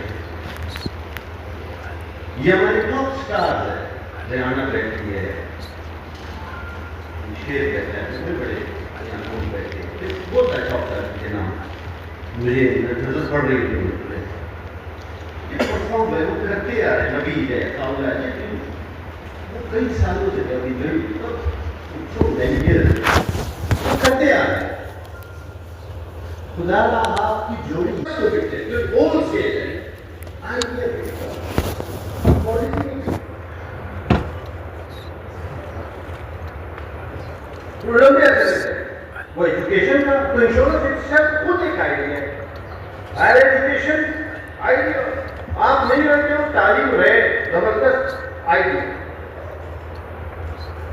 یہ ہمارے ٹاپ اسٹار ہے. ریحانہ بیٹھی ہے، شیر کہتے ہیں، بڑے بڑے بیٹھے، بہت اچھا ہوتا ہے کے نام مجھے نظر پڑ رہی تھی. یہ پرفارم ہے، وہ کرتے آ رہے ہیں. نبی ہے، قاؤلہ ہے، وہ کئی سالوں سے کبھی نہیں کرتے آ رہے ہیں. خدا را آپ کی جوڑی بول سے وہ ایجوکیشن کا تو انشورنس خود ایک آئیڈیا ہے. ہائر ایجوکیشن آئیڈیا آپ نہیں رہتے ہو، تعلیم رہے زبردست آئیڈیا.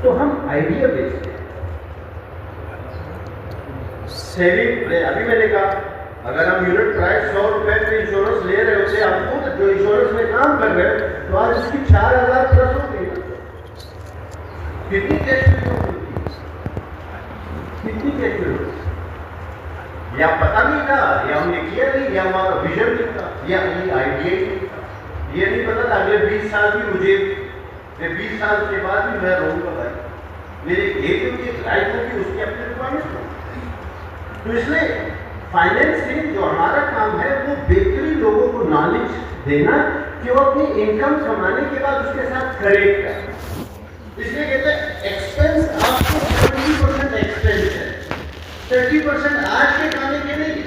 تو ہم آئیڈیا بیچتے ہیں. سیونگ ابھی میں نے کہا اگر ہم یونٹ پرائز 100 روپے پہ انشورنس لے رہے ہوتے، آپ خود جو انشورنس میں کام کر رہے ہیں تو آج اس کی 4000 پلس ہو گئی. کتنی کیش کتنی کیش یا پتہ نہیں تھا، یا ہم نے کیا نہیں، یا ہمارا ویژن نہیں تھا، یا یہ آئیڈیا ہی نہیں تھا. یہ نہیں پتا تھا اگلے 20 سال بھی مجھے 20 سال کے بعد بھی میں رہوں گا بھائی. میرے ایک لائف ہوگی، اس کی اپنے ریکوائرمنٹ ہو. تو اس لیے فائنینس سے جو ہمارا کام ہے وہ بہترین لوگوں کو نالج دینا کہ وہ اپنی انکم کمانے کے بعد اس کے ساتھ کرے کیا. اس لیے کہتے ہیں ایکسپینس آپ کو 70% ایکسپینس ہے، 30% آج کے کھانے کے نہیں،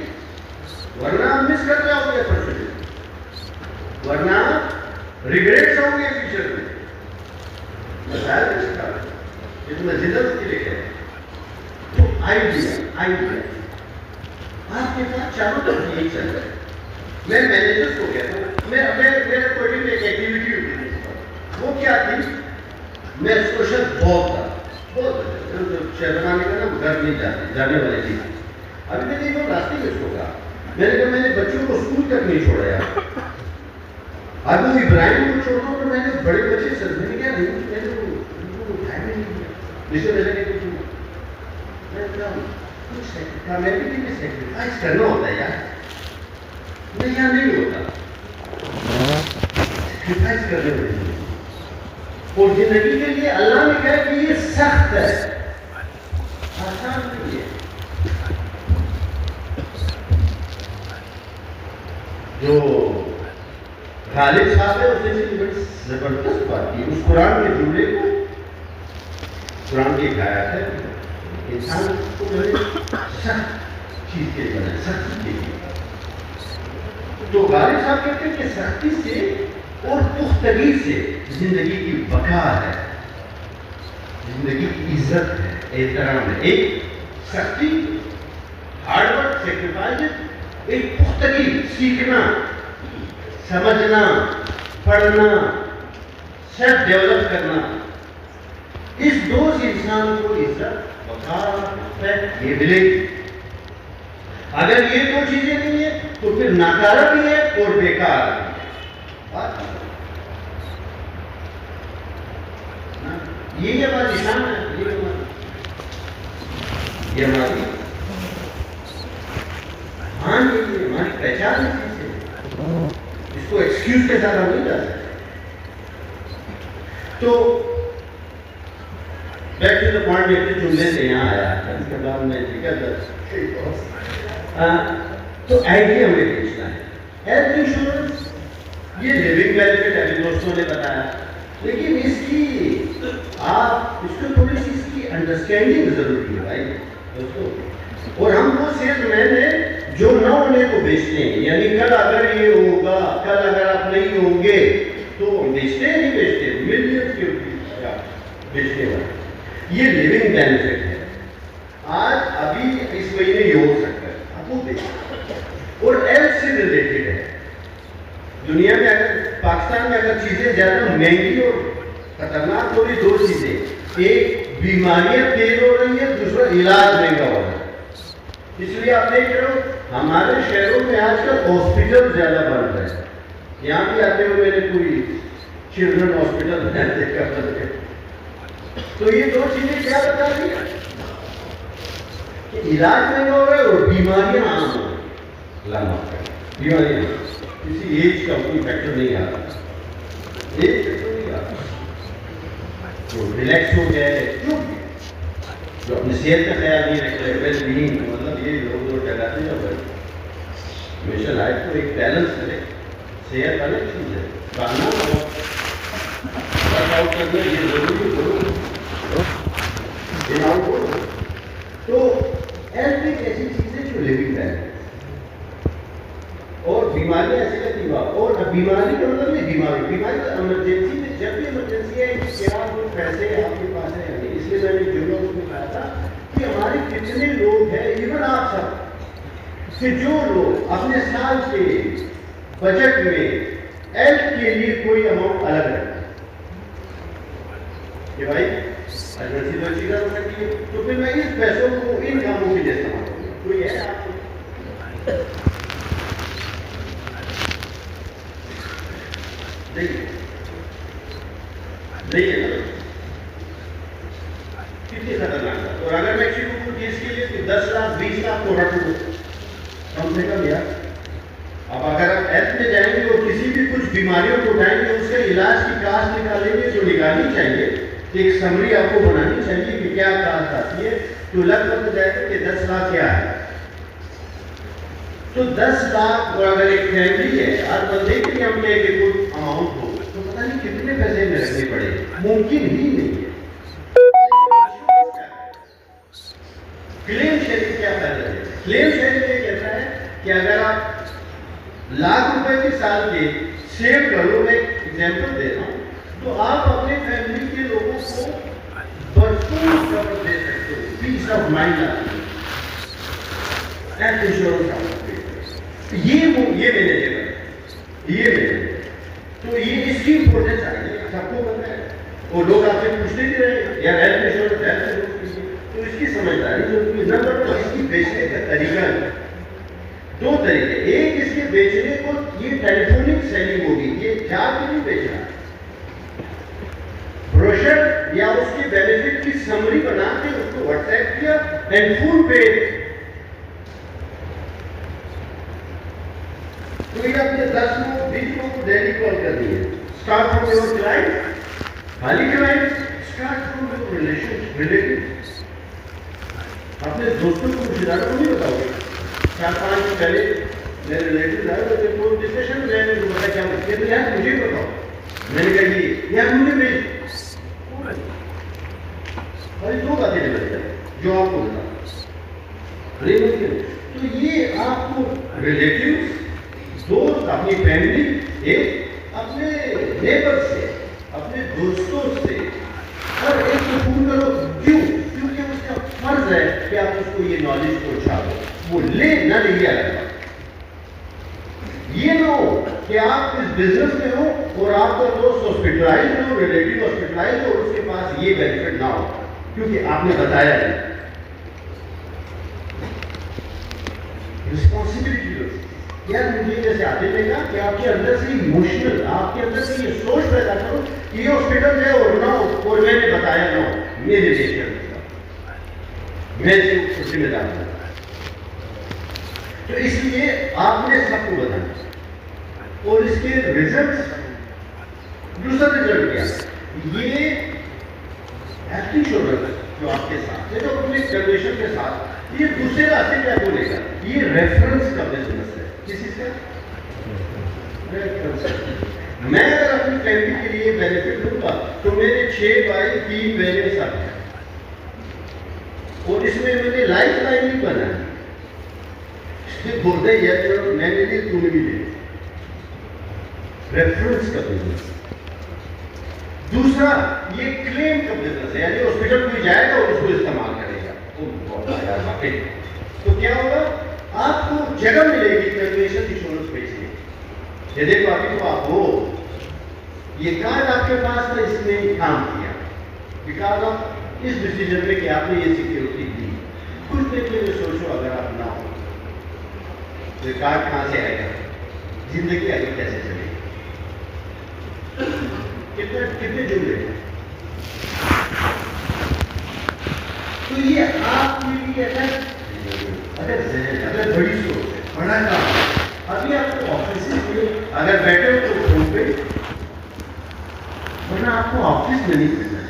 ورنہ آپ مس کر جاؤ گے پرسنٹ، ورنہ ریگریٹس ہوں گے فیوچر میں. مثال اس کا اتنا جدت کے لیے ہے. تو آئیڈیا آپ کے پاس چاروں طرف یہی چل رہا ہے. میں مینیجرس کو کہتا ہوں، میرے کوئی بھی ایک ایکٹیویٹی ہوتی ہے، وہ کیا تھی، میں سوشل بہت شہر بنانے کا نا گھر نہیں جانے والے تھی. ابھی میں نے وہ راستے میں اس کو کہا، میں نے کہا میں نے بچوں کو اسکول تک نہیں چھوڑا یار. اب وہ ابراہیم کو چھوڑتا ہوں تو میں نے بڑے بچے سر میں نے کیا نہیں، میں نے اٹھایا نہیں کیا. جسے میں نے سیکریفائز کرنا ہوتا ہے یار، نہیں یہاں نہیں ہوتا. سیکریفائز کرنے ہوتے اور زندگی کے لیے اللہ نے کہا کہ یہ سخت ہے، آسان نہیں ہے. جو غالب صاحب ہے اس نے بڑی زبردست بات کی. اس قرآن کے جملے کو، قرآن کی ایک آیت ہے، انسان کو سخت چیز کے لیے بنا، سختی کے لیے. تو غالب صاحب کہتے ہیں کہ سختی سے اور پختگی سے زندگی کی بقا ہے، زندگی کی عزت ہے، احترام ہے. ایک سختی، ہارڈ ورک، سیکریفائز، ایک پختگی، سیکھنا، سمجھنا، پڑھنا، سیلف ڈیولپ کرنا. اس دو سے انسان کو عزت، بقا، یہ ملے گی. اگر یہ دو چیزیں نہیں ہیں تو پھر ناکارہ بھی ہے اور بیکار بھی ہے. یہ ہمارا نشان ہے، یہ ہماری ہماری پہچان ہے. اس کو ایکسکیوز کے ساتھ ہم نہیں جا سکتے. تو بیک ٹو دا پوائنٹ، ایک جملے سے یہاں آیا اس کے بعد میں کیا تو آئیڈیا ہمیں بیچنا ہے. ہیلتھ انشورنس یہ لیونگ بینیفٹ ابھی دوستوں نے بتایا، لیکن اس کی آپ اس کو تھوڑی سی اس کی انڈرسٹینڈنگ ضروری ہے بھائی دوستوں. اور ہم وہ سیلز مین ہیں جو نہ ہونے کو بیچتے ہیں، یعنی کل اگر یہ ہوگا، کل اگر آپ نہیں ہوں گے تو بیچتے ہیں، نہیں بیچتے، ملینز کے بیچتے ہیں. یہ لیونگ بینیفٹ ہے. آج ابھی اس مہینے یہ ہو سکتا ہے آپ وہ دیکھیں. اور ہیلتھ سے ریلیٹڈ ہے. دنیا میں اگر پاکستان میں اگر چیزیں زیادہ مہنگی اور خطرناک ہو رہی دو چیزیں، ایک بیماریاں تیز ہو رہی ہیں، دوسرا علاج مہنگا ہو رہا ہے. اس لیے آپ دیکھ رہے ہو ہمارے شہروں میں آج کل ہاسپٹل زیادہ بن رہے ہیں. یہاں بھی آتے ہوئے میں نے کوئی چلڈرن ہاسپٹل دیکھا ہے. تو یہ دو چیزیں کیا بتا رہی ہیں کہ علاج مہنگا ہو رہا ہے اور بیماریاں عام ہو رہی ہیں. بیماریاں کسی ایج کا کوئی فیکٹر نہیں آ رہا. ایج فیکٹر نہیں آ رہا. تو ریلیکس ہو گیا ہے جو اپنی صحت کا خیال نہیں رکھ رہے. ویل بینگ مطلب یہ لوگ جو ڈراتے ہیں ہمیشہ لائف کو ایک بیلنس کرے. صحت الگ چیز ہے. کھانا ورک آؤٹ کرنا یہ ضروری کرو. تو ہیلتھ ایک ایسی چیز ہے جو لیونگ ہے اور بیماریاں ایسی لگتی ہیں. اور بیماری کا مطلب نہیں بیماری کا ایمرجنسی میں جب بھی ایمرجنسی ہے کیا وہ پیسے آپ کے پاس ہیں. اس لیے میں نے جملہ اس میں کہا تھا کہ ہمارے کتنے لوگ ہیں ایون آپ سب کہ جو لوگ اپنے سال کے بجٹ میں ہیلتھ کے لیے کوئی اماؤنٹ الگ رکھتے ہیں کہ بھائی ایمرجنسی تو چیزیں ہو سکتی ہے تو پھر میں اس پیسوں کو ان کاموں کے لیے استعمال کروں. کوئی ہے آپ کو نہیں ہے کتنی خطرناک ہے. اور اگر میں شروع کروں کہ اس کے لیے 10 لاکھ 20 لاکھ کو رکھ دوں کم سے کم یار. اب اگر آپ ہیلتھ میں جائیں گے اور کسی بھی کچھ بیماریوں کو اٹھائیں گے اس کے علاج کی کاسٹ نکالیں گے جو نکالنی چاہیے ایک سمری آپ کو بنانی چاہیے کہ کیا کاسٹ آتی ہے تو لگ بھگ جائے گا کہ 10 لاکھ کیا ہے. تو 10 لاکھ اور اگر ایک فیملی ہے ہر بندے کے لیے ہم لے کے کوئی اماؤنٹ ہو تو پتہ نہیں کتنے پیسے میں رکھنے پڑے. ممکن ہی نہیں ہے. کلیم شیئرنگ کیا فائدہ ہے؟ کلیم شیئرنگ یہ کہتا ہے کہ اگر آپ لاکھ روپے کی سال کے سیو کرو. میں ایگزامپل دے رہا ہوں تو آپ اپنے فیملی کے لوگوں کو بھرپور کور دے سکتے ہو. پیس آف مائنڈ آتی ہے. ہیلتھ انشورنس آپ یہ مینیجیبل ہے. یہ مینیجیبل تو یہ اس کی امپورٹینس آ رہی ہے سب کو پتہ ہے. اور لوگ آپ سے پوچھتے بھی رہے یا ہیلتھ انشورنس ہیلتھ تو اس کی سمجھداری ضروری ہے. نمبر 2 اس کی بیچنے کا طریقہ ہے. 2 طریقے. ایک اس کے بیچنے کو یہ ٹیلی فونک سیلنگ ہوگی. یہ جا کے نہیں بیچنا. بروشر یا اس کے بینیفٹ کی سمری بنا کے اس کو واٹس ایپ کیا اینڈ فل پے. تو یہ اپنے 10 لوگ 20 لوگ کو ڈیلی کال کر دیے. اسٹارٹ فرام یور کلائنٹ خالی client start from your relative. اپنے دوستوں کو رشتے داروں کو نہیں بتاؤ گے. 4-5 دن پہلے میرے ریلیٹیو آئے تو کوئی ڈسکشن میں نے بتایا کیا مجھے یار مجھے بتاؤ. میں نے کہا یہ یار مجھے بھیج بھائی 2 باتیں نکل جائیں جو آپ کو بتا. تو یہ آپ کو ریلیٹیو دوست اپنی فیملی ایک اپنے نیبر سے اپنے دوستوں سے اور ایک کو فون کرو. کیوں؟ کیونکہ اس کا فرض ہے کہ آپ اس کو یہ نالج پہنچا دو. وہ لے نہ لیا جائے. یہ نہ ہو کہ آپ اس بزنس میں ہو اور آپ کا دوست ہاسپٹلائز ہو ریلیٹیو ہاسپٹلائز ہو اور اس کے پاس یہ بینیفٹ نہ ہو کیونکہ آپ نے بتایا نہیں. رسپانسبلٹی دو. یار مجھے جیسے آتے نے کہا کہ آپ کے اندر سے ایموشنل آپ کے اندر سے یہ سوچ پیدا کرو کہ یہ ہاسپٹل ہے اور نہ ہو اور میں نے بتایا نہ ہو. میرے دیکھ کر میں سے ذمہ دار ہوں. تو اس لیے آپ نے سب کو بتانا اور اس کے ریزلٹس. دوسرا رزلٹ کیا یہ ہیلتھ انشورنس جو آپ کے ساتھ ہے جو اپنے کنڈیشن کے ساتھ یہ دوسرے راستے کیا بولے گا. یہ ریفرنس کا بزنس ہے. کسی سے میں اگر اپنی فیملی کے لیے بینیفٹ دوں گا تو میرے 6 بھائی 3 بہنیں سب ہیں اور اس میں میں نے لائف لائن نہیں بنا بولتے ہیں میں نے لی تم نے بھی لی. ریفرنس کا بزنس. دوسرا یہ کلیم کا بزنس ہے، یعنی ہاسپٹل کوئی جائے گا اور اس کو استعمال کرے گا. تو کیا ہوگا؟ آپ کو جگہ ملے گی ٹرمینیشن انشورنس بیچنے. یہ دیکھو ابھی تو آپ ہو، یہ کارڈ آپ کے پاس تھا، اس نے کام کیا بیکاز آف اس ڈیسیجن میں کہ آپ نے یہ سیکیورٹی دی. کچھ دیر کے لیے سوچو اگر آپ نہ ہو تو یہ کارڈ کہاں سے آئے گا؟ زندگی آگے کیسے چلے گی؟ کتنے جملے ہیں. تو یہ آپ کے لیے اگر بڑی سوچ ہے، بڑا کام ہے. ابھی آپ کو آفس میں اگر بیٹھے ہو تو فون پہ، ورنہ آپ کو آفس میں نہیں کرنا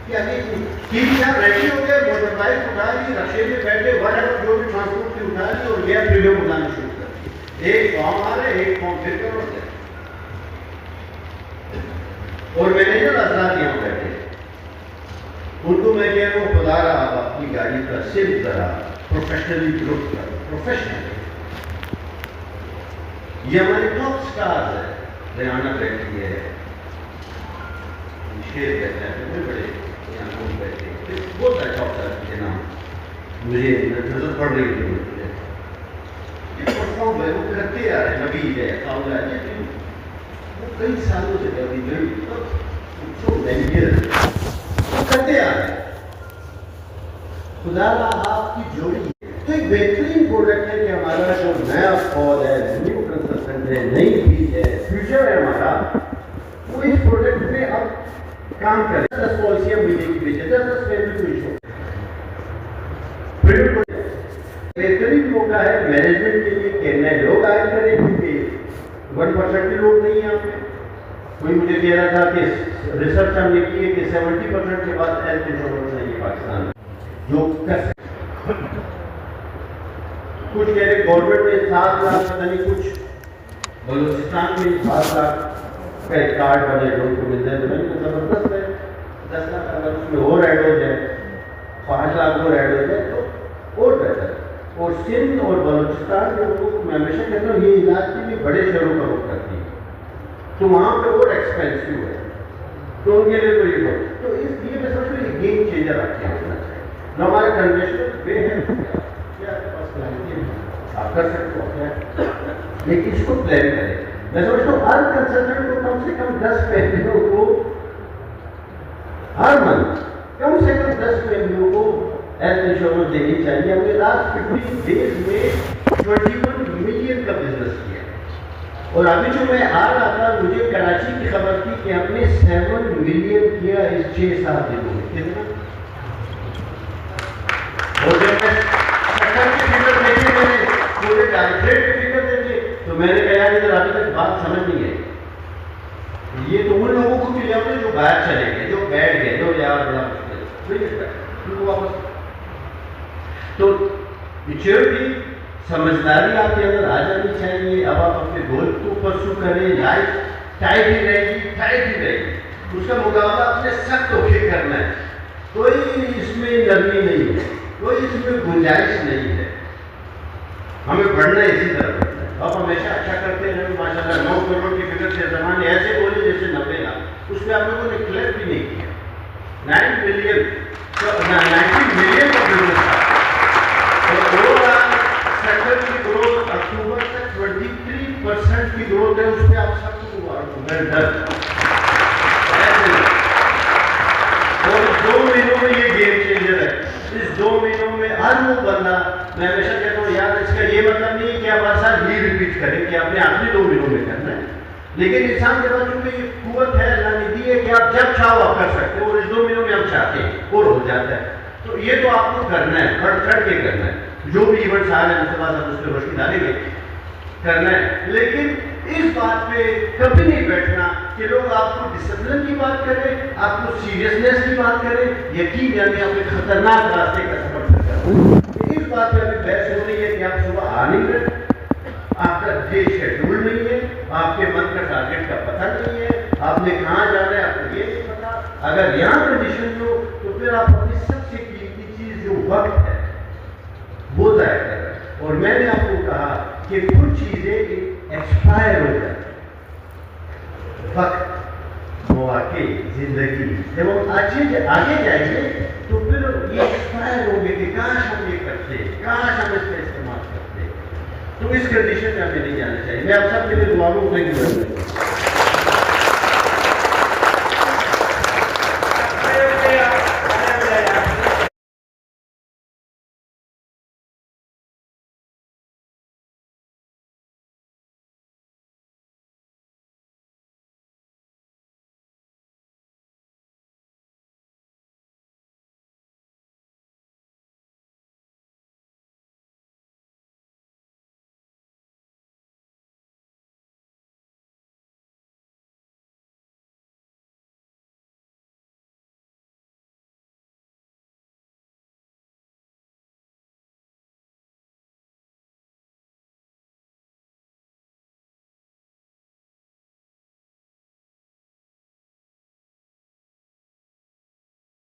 چاہیے. تین چار ریڈی ہو گئے، موٹر بائک اٹھا لی، رکشے میں بیٹھے، جو بھی ٹرانسپورٹ کی اٹھا لی اور گیا ویڈیو بنانا شروع کر دی. ایک فارم آ رہا ہے، ایک فارم پھر کرو گے. اور مینیجر حضرات یہاں بیٹھے، ان کو میں کہہ رہا ہوں خدا رہا آپ اپنی گاڑی کا صرف ذرا پروفیشنلی گروپ کرو. پروفیشنل یہ ہمارے ٹاپ سٹارز ہے. ریانہ بیٹھی ہے، شیر کہتے ہیں، بڑے بڑے یہاں لوگ بیٹھے ہیں، بہت سارے ٹاپ سٹار کے نام مجھے نظر پڑ رہی تھی. یہ پرفارم ہے، وہ کرتے آ رہے ہیں. نبی ہے، قاؤلہ ہے، وہ کئی سالوں سے کبھی نہیں کرتے آ رہے ہیں. خدا را آپ کی جوڑی تو ایک بہترین پروڈکٹ ہے کہ ہمارا جو نیا فوج ہے، نیو کنسلٹنٹ ہے، نئی چیز ہے، فیوچر ہے ہمارا، وہ اس پروڈکٹ میں اب کام کرے. 10 پالیسیاں مہینے کی بیچے، 10 فیملی کو ایشو. بہترین موقع ہے مینجمنٹ کے لیے کہ نئے لوگ آئے کریں، کیونکہ 1% بھی لوگ نہیں ہیں یہاں پہ. کوئی مجھے کہہ رہا تھا کہ ریسرچ ہم نے کی ہے کہ 70% کے بعد ہیلتھ انشورنس نہیں ہے پاکستان میں جو کر سکتے. کچھ کہہ رہے گورنمنٹ نے 7 لاکھ پتہ نہیں کچھ، بلوچستان میں 7 لاکھ کا ایک کارڈ بنے لوگوں کو مل جائے تو میں نے کہا زبردست ہے. 10 لاکھ اگر اس میں اور ایڈ ہو جائے، 5 لاکھ اور ایڈ ہو جائے تو اور بہتر. اور سندھ اور بلوچستان کے لوگوں کو میں ہمیشہ کہتا ہوں یہ علاج کے لیے بڑے شہروں کا رخ کرتی ہے، تو وہاں پہ اور ایکسپینسو ہے، تو ان کے لیے تو یہ بہت. تو اس لیے میں سمجھتا ہوں یہ گیم چینجر آپ کے ہونا چاہیے. جو ہمارے کنوینشنل وے ہے کیا آپ کے پاس پلان آپ کر سکتے ہو کیا، لیکن اس کو پلان کریں. میں سمجھتا ہوں ہر کنسلٹنٹ کو کم سے کم 10 فیملیوں کو ہر منتھ کم سے کم 10 فیملیوں کو ہیلتھ انشورنس دینی چاہیے. ہم نے لاسٹ 15 ڈیز میں 21 ملین کا بزنس کیا. اور ابھی جو میں آ رہا تھا مجھے کراچی کی خبر تھی کہ ہم نے 7 ملین کیا اس 6-7 دنوں میں. کتنا؟ اور جب میں سکر کے فکر دیکھے، میں نے پورے ڈائریکٹریٹ کے فکر دیکھے تو میں نے کہا یار ادھر ابھی تک بات سمجھ نہیں آئی. یہ تو ان لوگوں کو بھی لے آؤ جو باہر چلے گئے، جو بیٹھ گئے، جو یار بڑا مشکل ہے ان کو واپس. تو میچورٹی، سمجھداری آپ کے اندر آ جانی چاہیے. اب آپ اپنے گول کو پرسو کریں. لائف ٹائٹ ہی رہے گی، ٹائٹ ہی رہے گی. اس کا مقابلہ اپنے سخت ہو کے کرنا ہے. کوئی اس میں نرمی نہیں ہے، کوئی اس میں گنجائش نہیں ہے. ہمیں بڑھنا اسی طرح بڑھنا ہے. آپ ہمیشہ اچھا کرتے ہیں ماشاء اللہ. 9 کروڑ کی فکر سے زمانے ایسے بولے جیسے 90 لاکھ، اس میں آپ لوگوں نے کلیئر بھی نہیں کیا. 90 ملین کا بزنس تھا. سیکٹر کی گروتھ اکتوبر تک 23% کی گروتھ ہے. اس پہ آپ سب کو اور 2 مہینوں میں یہ گیم چینجر ہے. اس 2 مہینوں میں ہر وہ بندہ، میں ہمیشہ کہتا ہوں یار اس کا یہ مطلب نہیں ہے کہ آپ ہر سال ہی ریپیٹ کریں کہ آپ نے آخری 2 مہینوں میں کرنا ہے. لیکن انسان کے پاس چونکہ یہ قوت ہے اللہ نے دی ہے کہ آپ جب چاہو آپ کر سکتے ہو. اور اس 2 مہینوں میں ہم چاہتے ہیں اور ہو جاتا ہے. تو یہ تو آپ کو کرنا ہے، کھڑ کے کرنا ہے. جو بھی ایونٹس آ رہے ہیں اس کے بعد ہم اس پہ روشنی ڈالیں گے، کرنا ہے. لیکن اس بات پہ کبھی نہیں بیٹھنا کہ لوگ آپ کو ڈسپلن کی بات کریں، آپ کو سیریسنیس کی بات کریں. یقین جانے آپ ایک خطرناک راستے کا سفر کر رہے ہیں. اس بات پہ ابھی بحث ہو رہی ہے کہ آپ صبح آ نہیں رہے، آپ کا ڈے شیڈول نہیں ہے، آپ کے من کا ٹارگیٹ کا پتہ نہیں ہے، آپ نے کہاں جانا ہے آپ کو یہ نہیں پتا. اگر یہاں کنڈیشن ہو تو پھر آپ اپنی سب سے قیمتی چیز جو وقت ہے وہ ضائع کر رہے ہیں. اور میں نے آپ کو کہا کہ کچھ چیزیں ایکسپائر ہو جائیں. وقت، مواقع واقعی زندگی جب ہم آگے جائیں گے تو پھر یہ انسپائر ہوں گے کہ کاش ہم یہ کرتے، کاش ہم اس کا استعمال کرتے. تو اس کنڈیشن میں ہمیں نہیں جانا چاہیے. میں آپ سب کے لیے دعا کروں. Thank you.